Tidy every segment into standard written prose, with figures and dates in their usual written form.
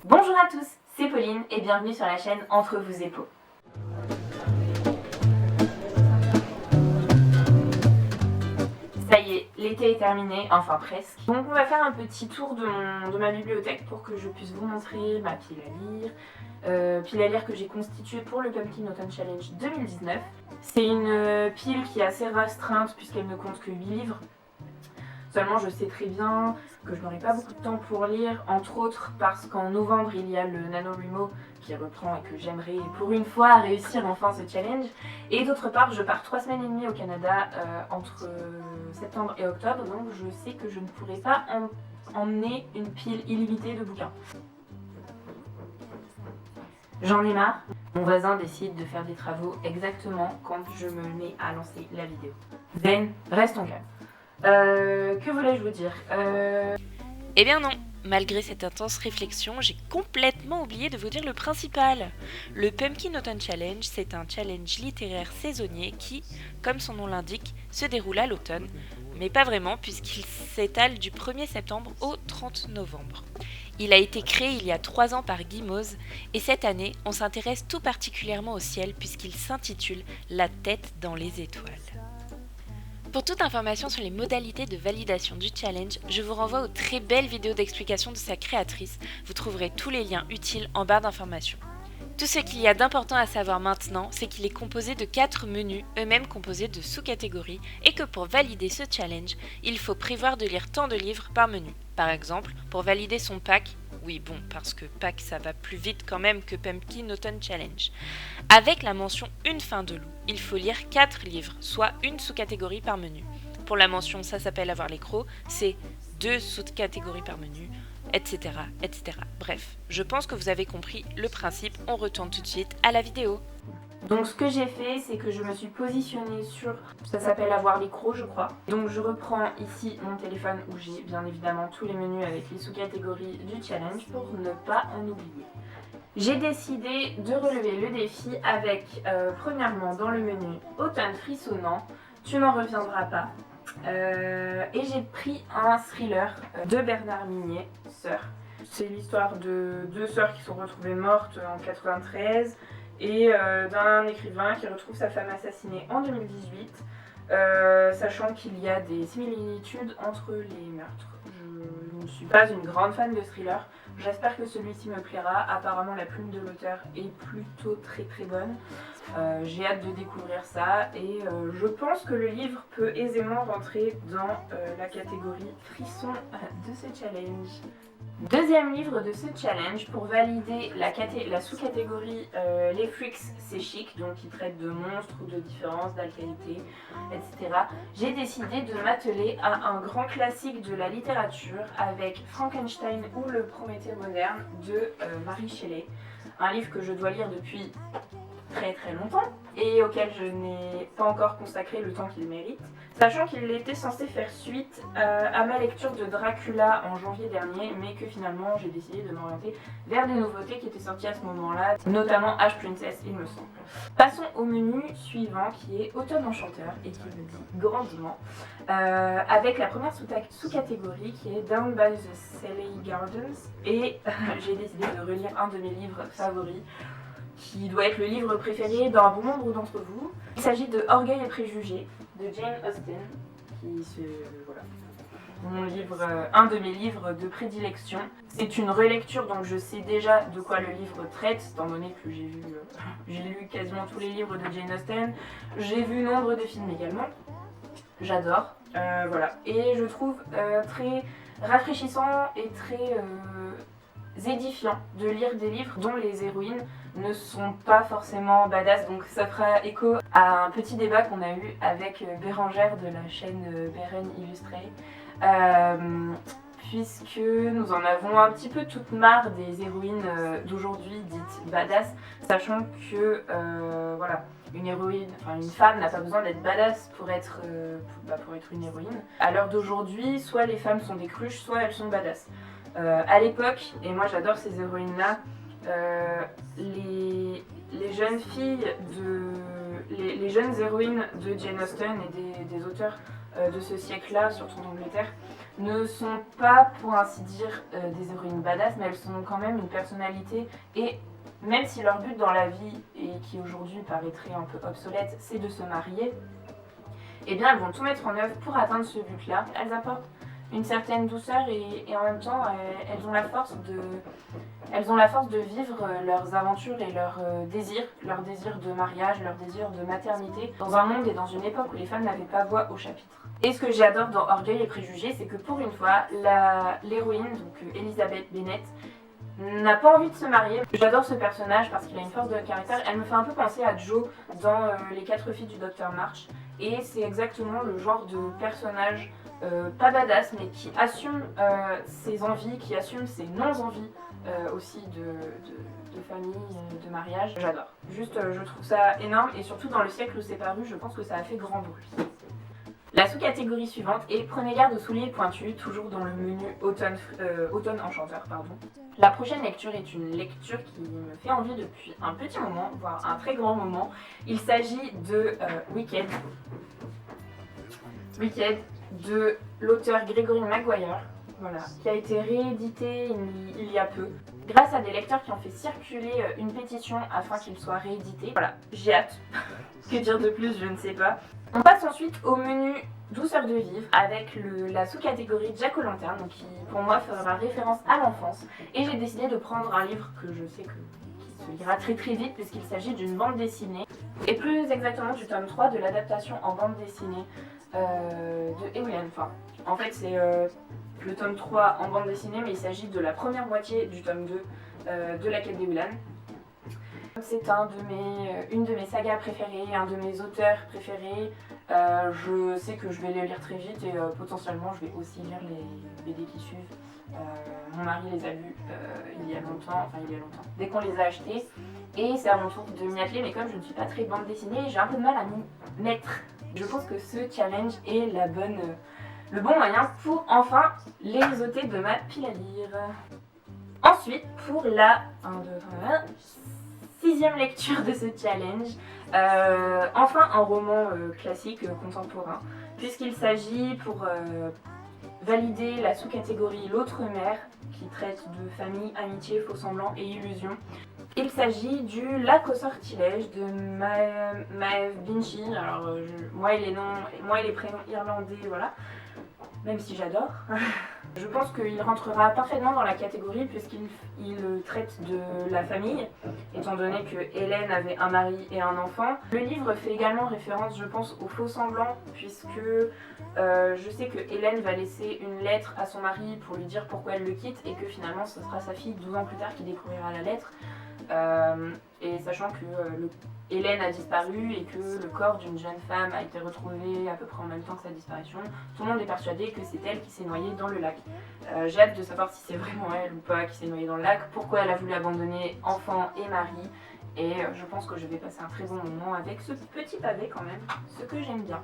Bonjour à tous, c'est Pauline et bienvenue sur la chaîne Entre vous et Pau. Ça y est, l'été est terminé, enfin presque. Donc on va faire un petit tour de ma bibliothèque pour que je puisse vous montrer ma pile à lire que j'ai constituée pour le Pumpkin Autumn Challenge 2019. C'est une pile qui est assez restreinte puisqu'elle ne compte que 8 livres. Seulement je sais très bien que je n'aurai pas beaucoup de temps pour lire, entre autres parce qu'en novembre il y a le NaNoWriMo qui reprend et que j'aimerais pour une fois réussir enfin ce challenge. Et d'autre part je pars 3 semaines et demie au Canada entre septembre et octobre, donc je sais que je ne pourrai pas emmener une pile illimitée de bouquins. J'en ai marre. Mon voisin décide de faire des travaux exactement quand je me mets à lancer la vidéo. Zen, restons calmes. Que voulais-je vous dire Eh bien non, malgré cette intense réflexion, j'ai complètement oublié de vous dire le principal. Le Pumpkin Autumn Challenge, c'est un challenge littéraire saisonnier qui, comme son nom l'indique, se déroule à l'automne, mais pas vraiment puisqu'il s'étale du 1er septembre au 30 novembre. Il a été créé il y a 3 ans par Guy Moz et cette année, on s'intéresse tout particulièrement au ciel puisqu'il s'intitule « La tête dans les étoiles ». Pour toute information sur les modalités de validation du challenge, je vous renvoie aux très belles vidéos d'explication de sa créatrice. Vous trouverez tous les liens utiles en barre d'informations. Tout ce qu'il y a d'important à savoir maintenant, c'est qu'il est composé de 4 menus, eux-mêmes composés de sous-catégories, et que pour valider ce challenge, il faut prévoir de lire tant de livres par menu. Par exemple, pour valider son pack, oui bon, parce que pack ça va plus vite quand même que Pumpkin Autumn Challenge. Avec la mention Une fin de loup, il faut lire 4 livres, soit une sous-catégorie par menu. Pour la mention Ça s'appelle avoir les crocs, c'est 2 sous-catégories par menu, etc., etc. Bref, je pense que vous avez compris le principe, on retourne tout de suite à la vidéo. Donc ce que j'ai fait, c'est que je me suis positionnée sur, ça s'appelle avoir les crocs je crois. Donc je reprends ici mon téléphone où j'ai bien évidemment tous les menus avec les sous-catégories du challenge pour ne pas en oublier. J'ai décidé de relever le défi avec, premièrement dans le menu Automne frissonnant, Tu n'en reviendras pas. Et j'ai pris un thriller de Bernard Minet, Sœurs. C'est l'histoire de 2 sœurs qui sont retrouvées mortes en 93 et d'un écrivain qui retrouve sa femme assassinée en 2018, sachant qu'il y a des similitudes entre les meurtres. Je ne suis pas une grande fan de thriller, j'espère que celui-ci me plaira. Apparemment la plume de l'auteur est plutôt très très bonne. J'ai hâte de découvrir ça et je pense que le livre peut aisément rentrer dans la catégorie frisson de ce challenge. Deuxième livre de ce challenge, pour valider la sous-catégorie Les Freaks c'est chic, donc qui traite de monstres ou de différences, d'altérité, etc. J'ai décidé de m'atteler à un grand classique de la littérature avec Frankenstein ou le Prométhée moderne de Mary Shelley. Un livre que je dois lire depuis très très longtemps et auquel je n'ai pas encore consacré le temps qu'il mérite, sachant qu'il était censé faire suite à ma lecture de Dracula en janvier dernier, mais que finalement j'ai décidé de m'orienter vers des nouveautés qui étaient sorties à ce moment-là, notamment Ash Princess il me semble. Passons au menu suivant qui est Automne enchanteur et qui me dit grandement, avec la première sous-catégorie qui est Down by the Sally Gardens et j'ai décidé de relire un de mes livres favoris, qui doit être le livre préféré d'un bon nombre d'entre vous. Il s'agit de Orgueil et préjugés de Jane Austen, un de mes livres de prédilection. C'est une relecture, donc je sais déjà de quoi le livre traite, étant donné que j'ai lu quasiment tous les livres de Jane Austen. J'ai vu nombre de films également. J'adore. Voilà. Et je trouve très rafraîchissant et très édifiant de lire des livres dont les héroïnes ne sont pas forcément badass. Donc ça fera écho à un petit débat qu'on a eu avec Bérangère de la chaîne Beren Illustrée, puisque nous en avons un petit peu toute marre des héroïnes d'aujourd'hui dites badass, sachant que voilà, une femme n'a pas besoin d'être badass pour être une héroïne. À l'heure d'aujourd'hui, soit les femmes sont des cruches, soit elles sont badass. À l'époque, et moi j'adore ces héroïnes-là, les jeunes filles, les jeunes héroïnes de Jane Austen et des auteurs de ce siècle-là, surtout en Angleterre, ne sont pas, pour ainsi dire, des héroïnes badass, mais elles sont quand même une personnalité. Et même si leur but dans la vie, et qui aujourd'hui paraîtrait un peu obsolète, c'est de se marier, eh bien elles vont tout mettre en œuvre pour atteindre ce but-là. Elles apportent une certaine douceur et en même temps elles ont la force de vivre leurs aventures et leurs désirs de mariage, leurs désirs de maternité, dans un monde et dans une époque où les femmes n'avaient pas voix au chapitre. Et ce que j'adore dans Orgueil et Préjugés, c'est que pour une fois, l'héroïne, donc Elizabeth Bennet, n'a pas envie de se marier. J'adore ce personnage parce qu'il a une force de caractère. Elle me fait un peu penser à Jo dans Les 4 filles du Docteur March. Et c'est exactement le genre de personnage pas badass, mais qui assume ses envies, qui assume ses non-envies aussi de famille, de mariage. J'adore. Juste, je trouve ça énorme et surtout dans le siècle où c'est paru, je pense que ça a fait grand bruit. La sous-catégorie suivante est Prenez garde aux souliers pointus, toujours dans le menu automne enchanteur. La prochaine lecture est une lecture qui me fait envie depuis un petit moment, voire un très grand moment. Il s'agit de Wicked de l'auteur Gregory Maguire, voilà, qui a été réédité il y a peu, grâce à des lecteurs qui ont fait circuler une pétition afin qu'il soit réédité. Voilà, j'ai hâte. Que dire de plus, je ne sais pas. On passe ensuite au menu Douceur de vivre avec la sous-catégorie Jack O'Lantern, donc qui pour moi fera référence à l'enfance. Et j'ai décidé de prendre un livre que je sais qui se lira très très vite puisqu'il s'agit d'une bande dessinée. Et plus exactement du tome 3 de l'adaptation en bande dessinée de Ewian. Enfin, en fait c'est le tome 3 en bande dessinée, mais il s'agit de la première moitié du tome 2 de la quête d'Ewian. C'est une de mes sagas préférées, un de mes auteurs préférés. Je sais que je vais les lire très vite et potentiellement je vais aussi lire les BD qui suivent. Mon mari les a lus il y a longtemps, dès qu'on les a achetés. Et c'est à mon tour de m'y atteler, mais comme je ne suis pas très bande dessinée, j'ai un peu de mal à m'y mettre. Je pense que ce challenge est le bon moyen pour enfin les ôter de ma pile à lire. Ensuite, pour la 6e lecture de ce challenge, enfin un roman classique contemporain, puisqu'il s'agit pour valider la sous-catégorie L'autre mère, qui traite de famille, amitié, faux semblants et illusions. Il s'agit du Lac au sortilège de Maeve Binchy. Alors moi et les prénoms irlandais, voilà, même si j'adore. Je pense qu'il rentrera parfaitement dans la catégorie puisqu'il traite de la famille, étant donné que Hélène avait un mari et un enfant. Le livre fait également référence, je pense, aux faux semblants, puisque je sais que Hélène va laisser une lettre à son mari pour lui dire pourquoi elle le quitte et que finalement ce sera sa fille 12 ans plus tard qui découvrira la lettre. Et sachant que Hélène a disparu et que le corps d'une jeune femme a été retrouvé à peu près en même temps que sa disparition, tout le monde est persuadé que c'est elle qui s'est noyée dans le lac. J'ai hâte de savoir si c'est vraiment elle ou pas qui s'est noyée dans le lac, pourquoi elle a voulu abandonner enfant et mari, et je pense que je vais passer un très bon moment avec ce petit pavé quand même, ce que j'aime bien.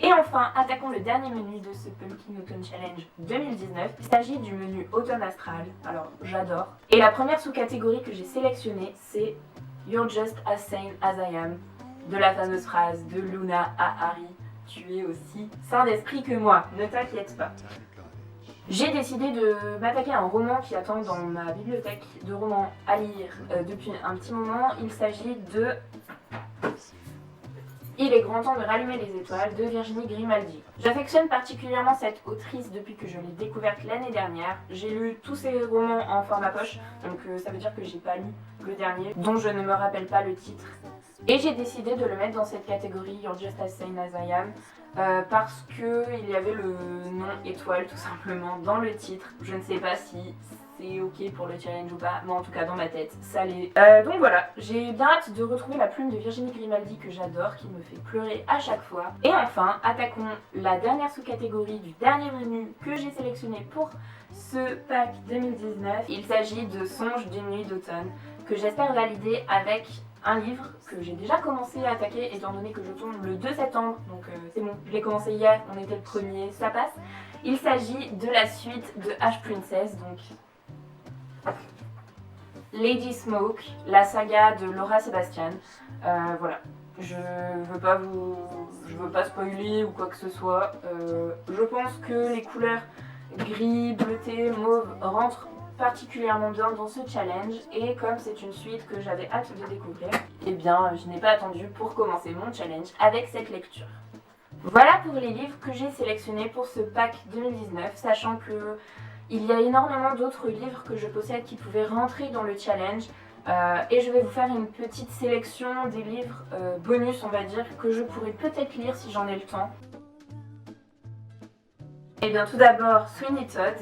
Et enfin, attaquons le dernier menu de ce Pumpkin Autumn Challenge 2019. Il s'agit du menu Automne Astral, alors j'adore. Et la première sous-catégorie que j'ai sélectionnée, c'est You're just as sane as I am, de la fameuse phrase de Luna à Harry, tu es aussi sain d'esprit que moi, ne t'inquiète pas. J'ai décidé de m'attaquer à un roman qui attend dans ma bibliothèque de romans à lire depuis un petit moment. Il s'agit de Il est grand temps de rallumer les étoiles de Virginie Grimaldi. J'affectionne particulièrement cette autrice depuis que je l'ai découverte l'année dernière. J'ai lu tous ses romans en format poche, donc ça veut dire que j'ai pas lu le dernier, dont je ne me rappelle pas le titre. Et j'ai décidé de le mettre dans cette catégorie You're just as sane as I am, parce qu'il y avait le nom étoile tout simplement dans le titre. Je ne sais pas si c'est ok pour le challenge ou pas, mais en tout cas dans ma tête ça l'est. Donc voilà, j'ai bien hâte de retrouver la plume de Virginie Grimaldi que j'adore, qui me fait pleurer à chaque fois. Et enfin, attaquons la dernière sous-catégorie du dernier menu que j'ai sélectionné pour ce pack 2019. Il s'agit de Songes d'une nuit d'automne, que j'espère valider avec un livre que j'ai déjà commencé à attaquer étant donné que je tourne le 2 septembre, donc c'est bon, je l'ai commencé hier, on était le 1er, ça passe. Il s'agit de la suite de Ash Princess, donc Lady Smoke, la saga de Laura Sebastian. Voilà, je veux pas spoiler ou quoi que ce soit. Je pense que les couleurs gris, bleuté, mauve rentrent particulièrement bien dans ce challenge, et comme c'est une suite que j'avais hâte de découvrir, eh bien je n'ai pas attendu pour commencer mon challenge avec cette lecture. Voilà pour les livres que j'ai sélectionnés pour ce pack 2019, sachant que il y a énormément d'autres livres que je possède qui pouvaient rentrer dans le challenge, et je vais vous faire une petite sélection des livres bonus, on va dire, que je pourrais peut-être lire si j'en ai le temps. Et bien tout d'abord Sweeney Todd,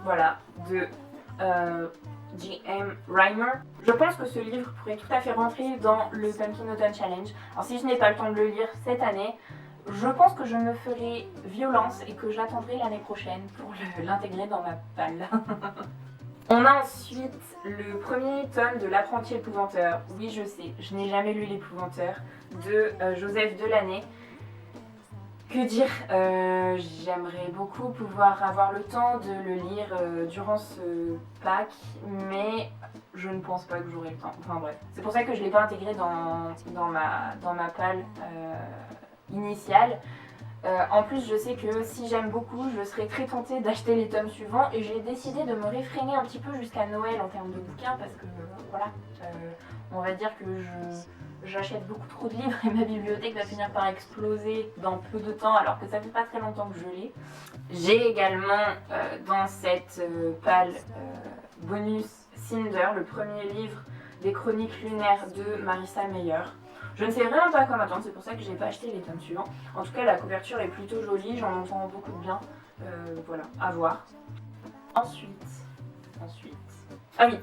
voilà, de J.M. Rymer. Je pense que ce livre pourrait tout à fait rentrer dans le Pumpkin Autumn Challenge. Alors si je n'ai pas le temps de le lire cette année, je pense que je me ferai violence et que j'attendrai l'année prochaine pour l'intégrer dans ma palle. On a ensuite le premier tome de L'Apprenti épouvanteur. Oui, je sais, je n'ai jamais lu L'Épouvanteur, de Joseph Delaney. Que dire, j'aimerais beaucoup pouvoir avoir le temps de le lire durant ce pack, mais je ne pense pas que j'aurai le temps. Enfin bref, c'est pour ça que je ne l'ai pas intégré dans ma palle initiale. En plus, je sais que si j'aime beaucoup, je serais très tentée d'acheter les tomes suivants, et j'ai décidé de me réfréner un petit peu jusqu'à Noël en termes de bouquins, parce que voilà, on va dire que j'achète beaucoup trop de livres et ma bibliothèque va finir par exploser dans peu de temps, alors que ça fait pas très longtemps que je l'ai. J'ai également dans cette palle bonus Cinder, le premier livre des chroniques lunaires de Marissa Meyer. Je ne sais vraiment pas comment attendre, c'est pour ça que j'ai pas acheté les tomes suivants. En tout cas, la couverture est plutôt jolie, j'en entends beaucoup de bien. Voilà, à voir. Ensuite. Ah oui.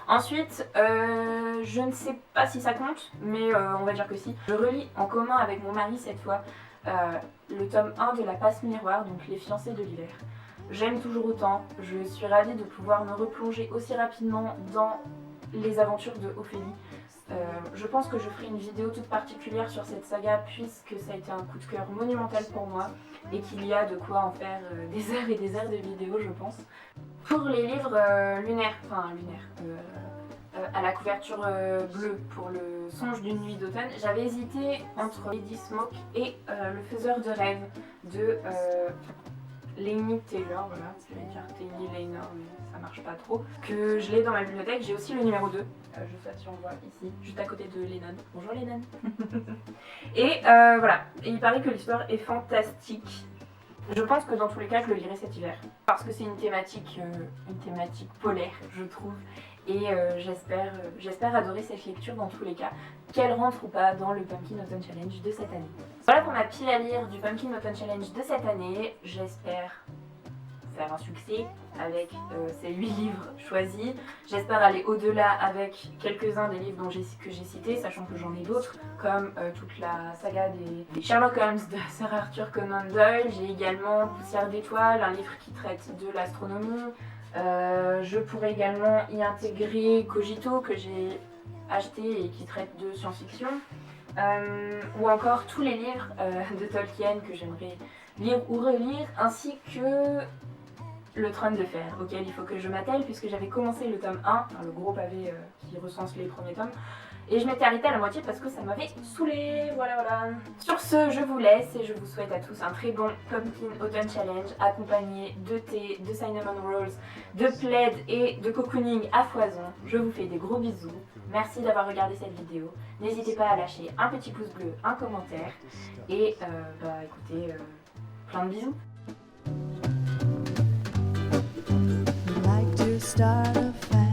Ensuite, je ne sais pas si ça compte, mais on va dire que si. Je relis en commun avec mon mari cette fois le tome 1 de La Passe Miroir, donc Les fiancés de l'hiver. J'aime toujours autant, je suis ravie de pouvoir me replonger aussi rapidement dans les aventures de Ophélie. Je pense que je ferai une vidéo toute particulière sur cette saga, puisque ça a été un coup de cœur monumental pour moi et qu'il y a de quoi en faire des heures et des heures de vidéos, je pense. Pour les livres lunaires, à la couverture bleue pour le Songe d'une nuit d'automne, j'avais hésité entre Lady Smoke et Le Faiseur de rêves de Laini Taylor, voilà, je vais dire Taylor Laynor, mais ça marche pas trop, que je l'ai dans ma bibliothèque. J'ai aussi le numéro 2, je sais pas si on voit ici, juste à côté de Lennon. Bonjour Lennon. Et voilà, et il paraît que l'histoire est fantastique. Je pense que dans tous les cas, je le lirai cet hiver, parce que c'est une thématique polaire, je trouve, et j'espère adorer cette lecture dans tous les cas, qu'elle rentre ou pas dans le Pumpkin Autumn Challenge de cette année. Voilà pour ma pile à lire du Pumpkin Autumn Challenge de cette année. J'espère faire un succès avec ces 8 livres choisis. J'espère aller au-delà avec quelques-uns des livres que j'ai cités, sachant que j'en ai d'autres, comme toute la saga des Sherlock Holmes de Sir Arthur Conan Doyle. J'ai également Poussière d'étoiles, un livre qui traite de l'astronomie. Je pourrais également y intégrer Cogito, que j'ai acheté et qui traite de science-fiction. Ou encore tous les livres de Tolkien que j'aimerais lire ou relire, ainsi que Le Trône de Fer, auquel il faut que je m'attelle, puisque j'avais commencé le tome 1, le gros pavé qui recense les premiers tomes, et je m'étais arrêtée à la moitié parce que ça m'avait saoulée, voilà. Sur ce, je vous laisse et je vous souhaite à tous un très bon Pumpkin Autumn Challenge, accompagné de thé, de cinnamon rolls, de plaid et de cocooning à foison. Je vous fais des gros bisous, merci d'avoir regardé cette vidéo, n'hésitez pas à lâcher un petit pouce bleu, un commentaire, et écoutez, plein de bisous. Start a